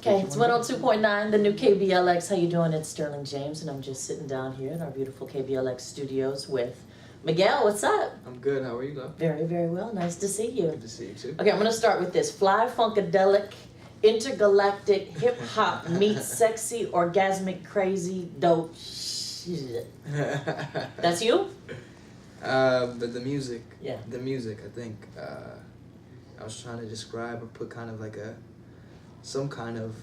Okay, it's 102.9, the new KBLX. How you doing? It's Sterling James, and I'm just sitting down here in our beautiful KBLX studios with Miguel. What's up? I'm good. How are you, love? Very, very well. Nice to see you. Good to see you, too. Okay, I'm going to start with this. Fly, funkadelic, intergalactic, hip-hop, meets sexy, orgasmic, crazy, dope shit. That's you? The music. Yeah. The music, I think. I was trying to describe or put kind of like some kind of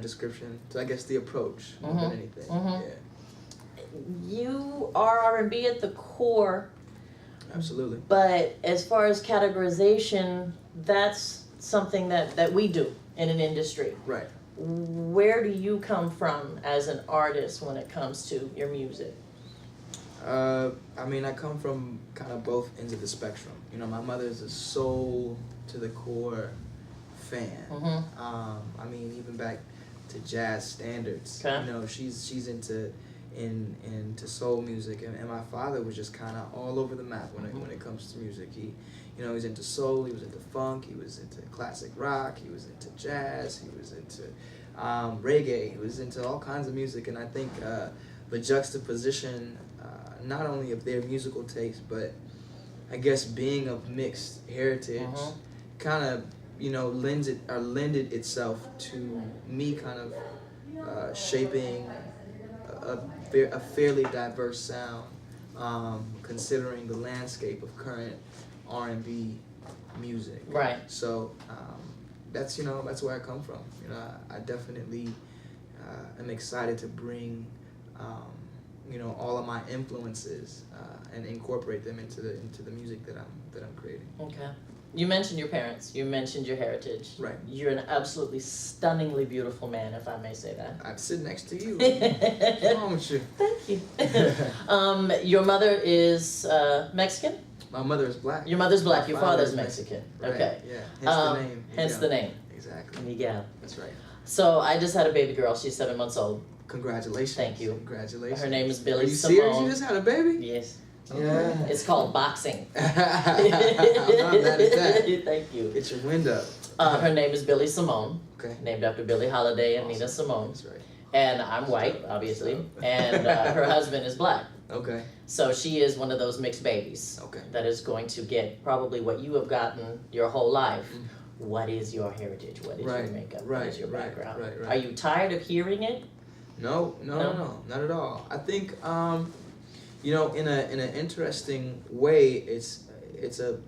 description to, I guess, the approach more than anything. Yeah. You are R&B at the core. Absolutely. But as far as categorization, that's something that we do in an industry. Right. Where do you come from as an artist when it comes to your music? I mean, I come from kind of both ends of the spectrum. You know, my mother's a soul to the core fan. I mean, even back to jazz standards. Okay. You know, she's into soul music, and my father was just kind of all over the map when it comes to music. He was into soul, he was into funk, he was into classic rock, he was into jazz, he was into reggae, he was into all kinds of music. And I think the juxtaposition, not only of their musical taste, but I guess being of mixed heritage, kind of lended itself to me kind of shaping a fairly diverse sound, considering the landscape of current R&B music. Right. So that's where I come from. You know, I definitely am excited to bring all of my influences and incorporate them into the music that I'm creating. Okay. You mentioned your parents. You mentioned your heritage. Right. You're an absolutely stunningly beautiful man, if I may say that. I'd sit next to you. What's wrong with you? Thank you. Your mother is Mexican? My mother is black. Your mother's black. My Your father father's is Mexican. Right. Okay. Yeah. Hence the name. Hence the name. Exactly. Miguel. That's right. So I just had a baby girl. She's 7 months old. Congratulations. Thank you. Congratulations. Her name is Are Billy you Simone. serious? You just had a baby? Yes. Yeah. It's called boxing. I'm not mad at that. Thank you. Get your wind up. Her name is Billy Simone. Okay. Named after Billie Holiday and Awesome. Nina Simone. That's right. And I'm white, obviously. And her husband is black. Okay. So she is one of those mixed babies. Okay. That is going to get probably what you have gotten your whole life. What is your heritage? What is your makeup? What is your background? Right. Are you tired of hearing it? No, not at all. I think in an interesting way, it's a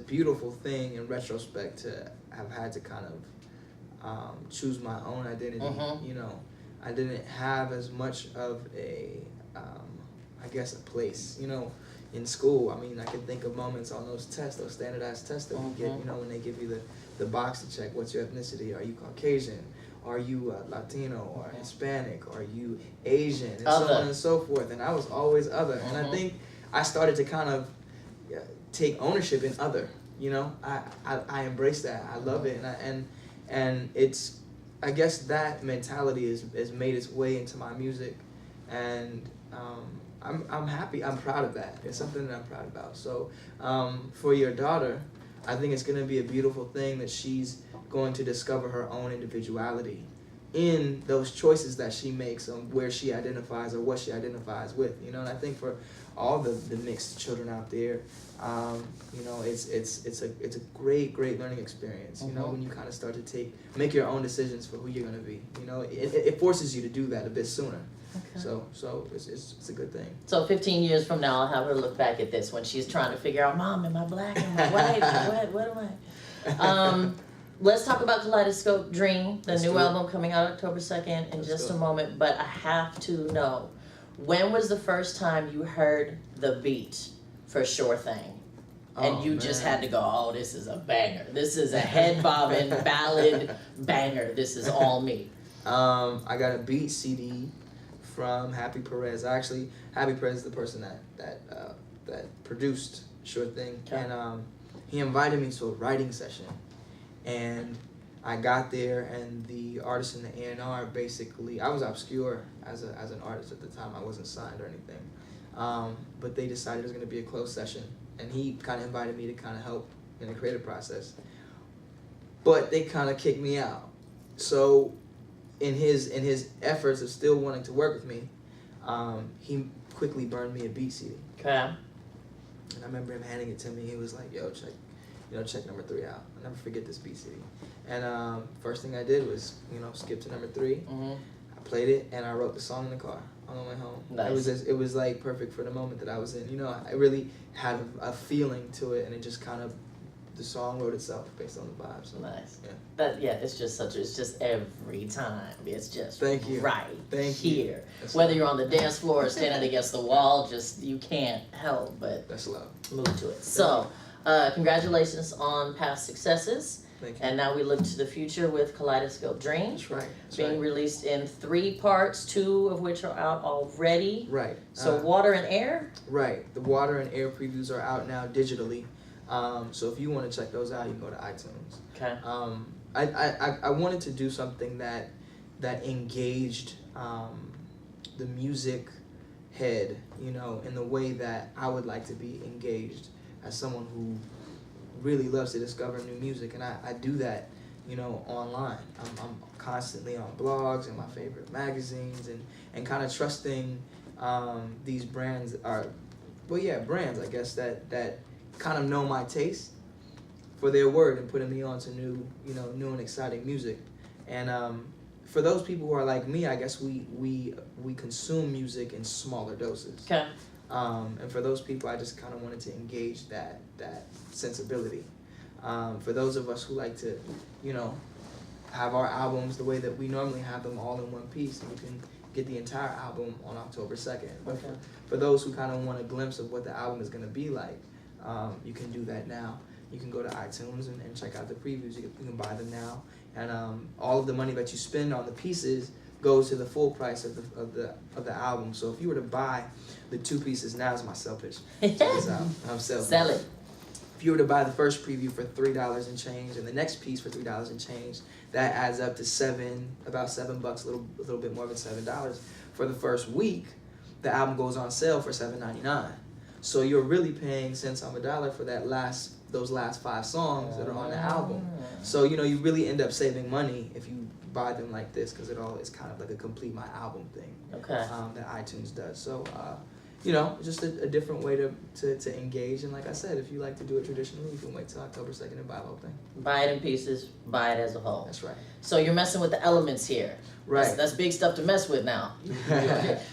beautiful thing in retrospect to have had to kind of choose my own identity. You know, I didn't have as much of a a place. You know, in school, I mean, I can think of moments on those tests, those standardized tests that we get. You know, when they give you the box to check, what's your ethnicity? Are you Caucasian? Are you Latino or Hispanic? Are you Asian? And so on and so forth. And I was always other. And I think I started to kind of take ownership in other. You know, I embrace that. I love it. And it's, I guess that mentality has made its way into my music. And I'm happy. I'm proud of that. It's something that I'm proud about. So for your daughter, I think it's going to be a beautiful thing that she's going to discover her own individuality in those choices that she makes on where she identifies or what she identifies with. You know, and I think for all the mixed children out there, it's a great learning experience. You know, when you kind of start to make your own decisions for who you're going to be. You know, it forces you to do that a bit sooner. Okay. So it's a good thing. So 15 years from now, I'll have her look back at this when she's trying to figure out, Mom, am I black? Am I white? what am I? Let's talk about Kaleidoscope Dream, the new album coming out October 2nd in just a moment. But I have to know, when was the first time you heard the beat for Sure Thing? And you just had to go, oh, this is a banger. This is a head-bobbing ballad banger. This is all me. I got a beat CD from Happy Perez. Actually, Happy Perez is the person that produced Sure Thing. Okay. And he invited me to a writing session. And I got there, and the artist in the A&R basically, I was obscure as an artist at the time. I wasn't signed or anything. But they decided it was going to be a closed session. And he kind of invited me to kind of help in the creative process. But they kind of kicked me out. So in his efforts of still wanting to work with me, he quickly burned me a beat CD. Okay. And I remember him handing it to me. He was like, "Yo, check number 3 out." I'll never forget this beat CD. And first thing I did was, skip to number 3. Mm-hmm. I played it and I wrote the song in the car on the way home. Nice. It was like perfect for the moment that I was in. I really had a feeling to it, and it just kind of, the song wrote itself based on the vibes. So, nice. Yeah. It's just every time. It's just Thank you. right Thank here. That's Whether love. you're on the dance floor or standing against the wall, you can't help but That's love. move to it. So, congratulations on past successes. Thank you. And now we look to the future with Kaleidoscope Dream. That's right. Being released in 3 parts, 2 of which are out already. Right. So Water and Air? Right. The Water and Air previews are out now digitally. So if you want to check those out, you can go to iTunes. Okay. I wanted to do something that engaged the music head, in the way that I would like to be engaged as someone who really loves to discover new music, and I do that, online. I'm constantly on blogs and my favorite magazines, and kind of trusting these brands brands, I guess, that kind of know my taste for their word and putting me on to new and exciting music. And for those people who are like me, I guess we consume music in smaller doses. Okay. And for those people, I just kind of wanted to engage that sensibility. For those of us who like to, have our albums the way that we normally have them, all in one piece, and you can get the entire album on October 2nd. But Okay. for those who kind of want a glimpse of what the album is going to be like, you can do that now. You can go to iTunes and check out the previews. You can buy them now, and all of the money that you spend on the pieces goes to the full price of the album. So if you were to buy the 2 pieces, now is my sell pitch. Check this out. I'm selling. Sell it. If you were to buy the first preview for $3 and change, and the next piece for $3 and change, that adds up to about $7, a little bit more than $7. For the first week, the album goes on sale for $7.99. So you're really paying cents on the dollar for those last 5 songs that are on the album. So you really end up saving money if you buy them like this, because it's kind of like a complete my album thing. Okay. That iTunes does. So just a different way to engage. And like I said, if you like to do it traditionally, you can wait till October 2nd and buy the whole thing. Buy it in pieces, buy it as a whole. That's right. So you're messing with the elements here. Right. That's big stuff to mess with now.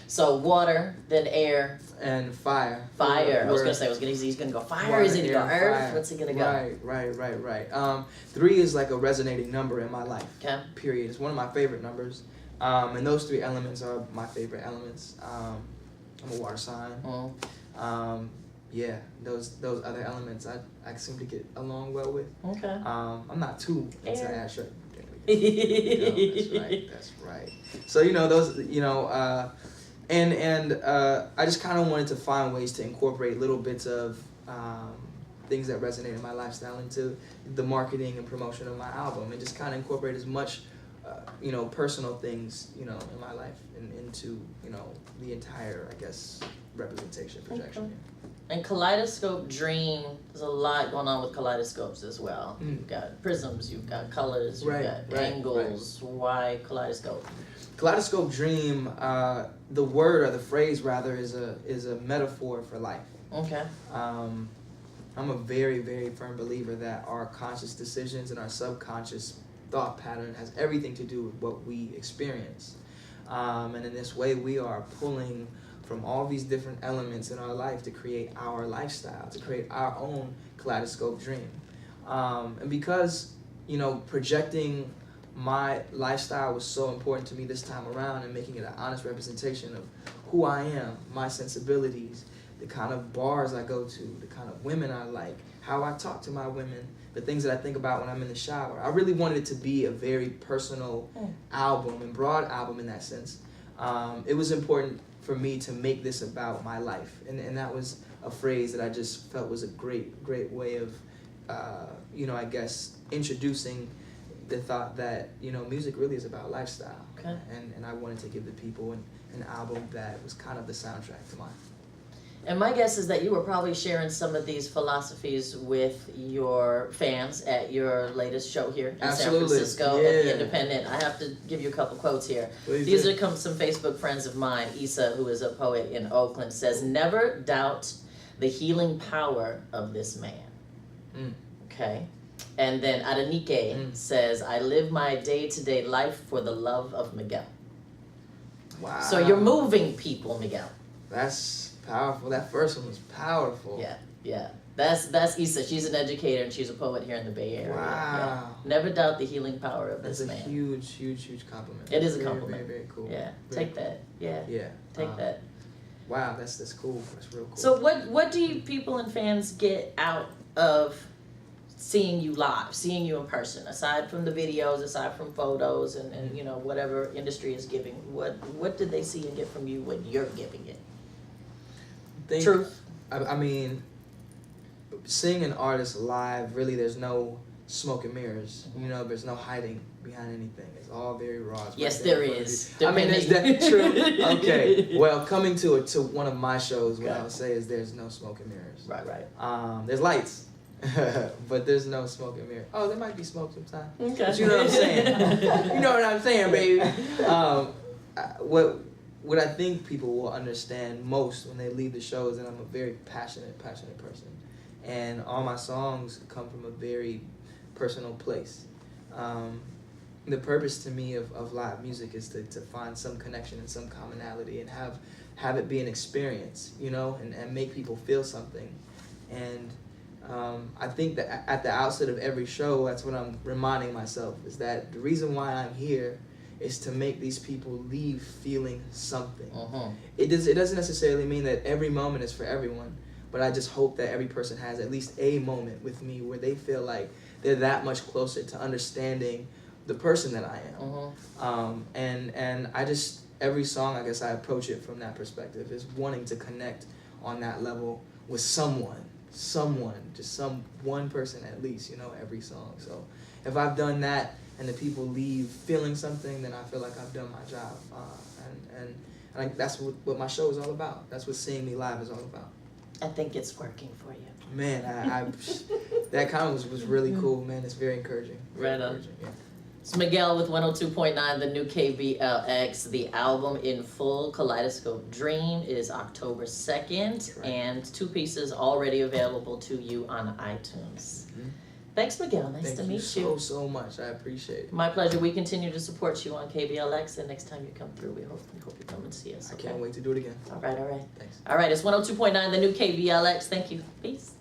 So water, then air. And fire. Fire. I was going to say, he's going to go fire, Water, is he going to go air, earth? fire. What's he going to go? Right. 3 is like a resonating number in my life. Okay. Period. It's one of my favorite numbers. And those 3 elements are my favorite elements. I'm a water sign. Mm. Those other elements I seem to get along well with. Okay. I'm not too into Air. that shit. That's right. So those and I just kind of wanted to find ways to incorporate little bits of things that resonate in my lifestyle into the marketing and promotion of my album, and just kind of incorporate as much personal things in my life and into the entire, I guess, representation projection. Okay. And Kaleidoscope Dream, there's a lot going on with kaleidoscopes as well. You've got prisms, you've got colors, you've got angles. Why kaleidoscope? Kaleidoscope Dream, the word or the phrase rather is a metaphor for life. Okay. I'm a very, very firm believer that our conscious decisions and our subconscious thought pattern has everything to do with what we experience. And in this way, we are pulling from all these different elements in our life to create our lifestyle, to create our own kaleidoscope dream. And because, projecting my lifestyle was so important to me this time around, and making it an honest representation of who I am, my sensibilities, the kind of bars I go to, the kind of women I like, how I talk to my women, the things that I think about when I'm in the shower. I really wanted it to be a very personal album and broad album in that sense. It was important for me to make this about my life, and that was a phrase that I just felt was a great way of I guess introducing the thought that music really is about lifestyle. Okay. And I wanted to give the people an album that was kind of the soundtrack to mine. And my guess is that you were probably sharing some of these philosophies with your fans at your latest show here in San Francisco at the Independent. I have to give you a couple quotes here. These are some Facebook friends of mine. Issa, who is a poet in Oakland, says, "Never doubt the healing power of this man." Okay. And then Adenike says, "I live my day-to-day life for the love of Miguel." Wow. So you're moving people, Miguel. That's powerful. That first one was powerful. Yeah. That's Issa. She's an educator and she's a poet here in the Bay Area. Wow. Yeah. Never doubt the healing power of this man. That's a huge compliment. It is a compliment. Very cool. Yeah. Very Take that. Yeah. Yeah. Take that. Wow, that's cool. That's real cool. So what do you people and fans get out of seeing you live, seeing you in person, aside from the videos, aside from photos and you know, whatever industry is giving? What did they see and get from you when you're giving it? Truth. I mean, seeing an artist live, really, there's no smoke and mirrors. You know, there's no hiding behind anything. It's all very raw. Yes, there is. I mean, is that true? Okay. Well, coming to one of my shows, what I would say is there's no smoke and mirrors. Right. There's lights, but there's no smoke and mirrors. Oh, there might be smoke sometimes. Okay. But you know what I'm saying? You know what I'm saying, baby. What I think people will understand most when they leave the show is that I'm a very passionate person. And all my songs come from a very personal place. The purpose to me of live music is to find some connection and some commonality and have it be an experience, you know, and make people feel something. And I think that at the outset of every show, that's what I'm reminding myself, is that the reason why I'm here is to make these people leave feeling something. It doesn't necessarily mean that every moment is for everyone, but I just hope that every person has at least a moment with me where they feel like they're that much closer to understanding the person that I am. And I just, every song, I guess I approach it from that perspective, is wanting to connect on that level with someone, just one person at least, you know, every song. So if I've done that and the people leave feeling something, then I feel like I've done my job. And that's what my show is all about. That's what Seeing Me Live is all about. I think it's working for you. Man, I that comment was really cool, man. It's very encouraging. Right on. Yeah. It's Miguel with 102.9, the new KBLX. The album in full, Kaleidoscope Dream, is October 2nd, right. And 2 pieces already available to you on iTunes. Thanks, Miguel. Nice to meet you. So much. I appreciate it. My pleasure. We continue to support you on KBLX, and next time you come through, we hope you come and see us. Okay? I can't wait to do it again. All right. Thanks. All right, it's 102.9, the new KBLX. Thank you. Peace.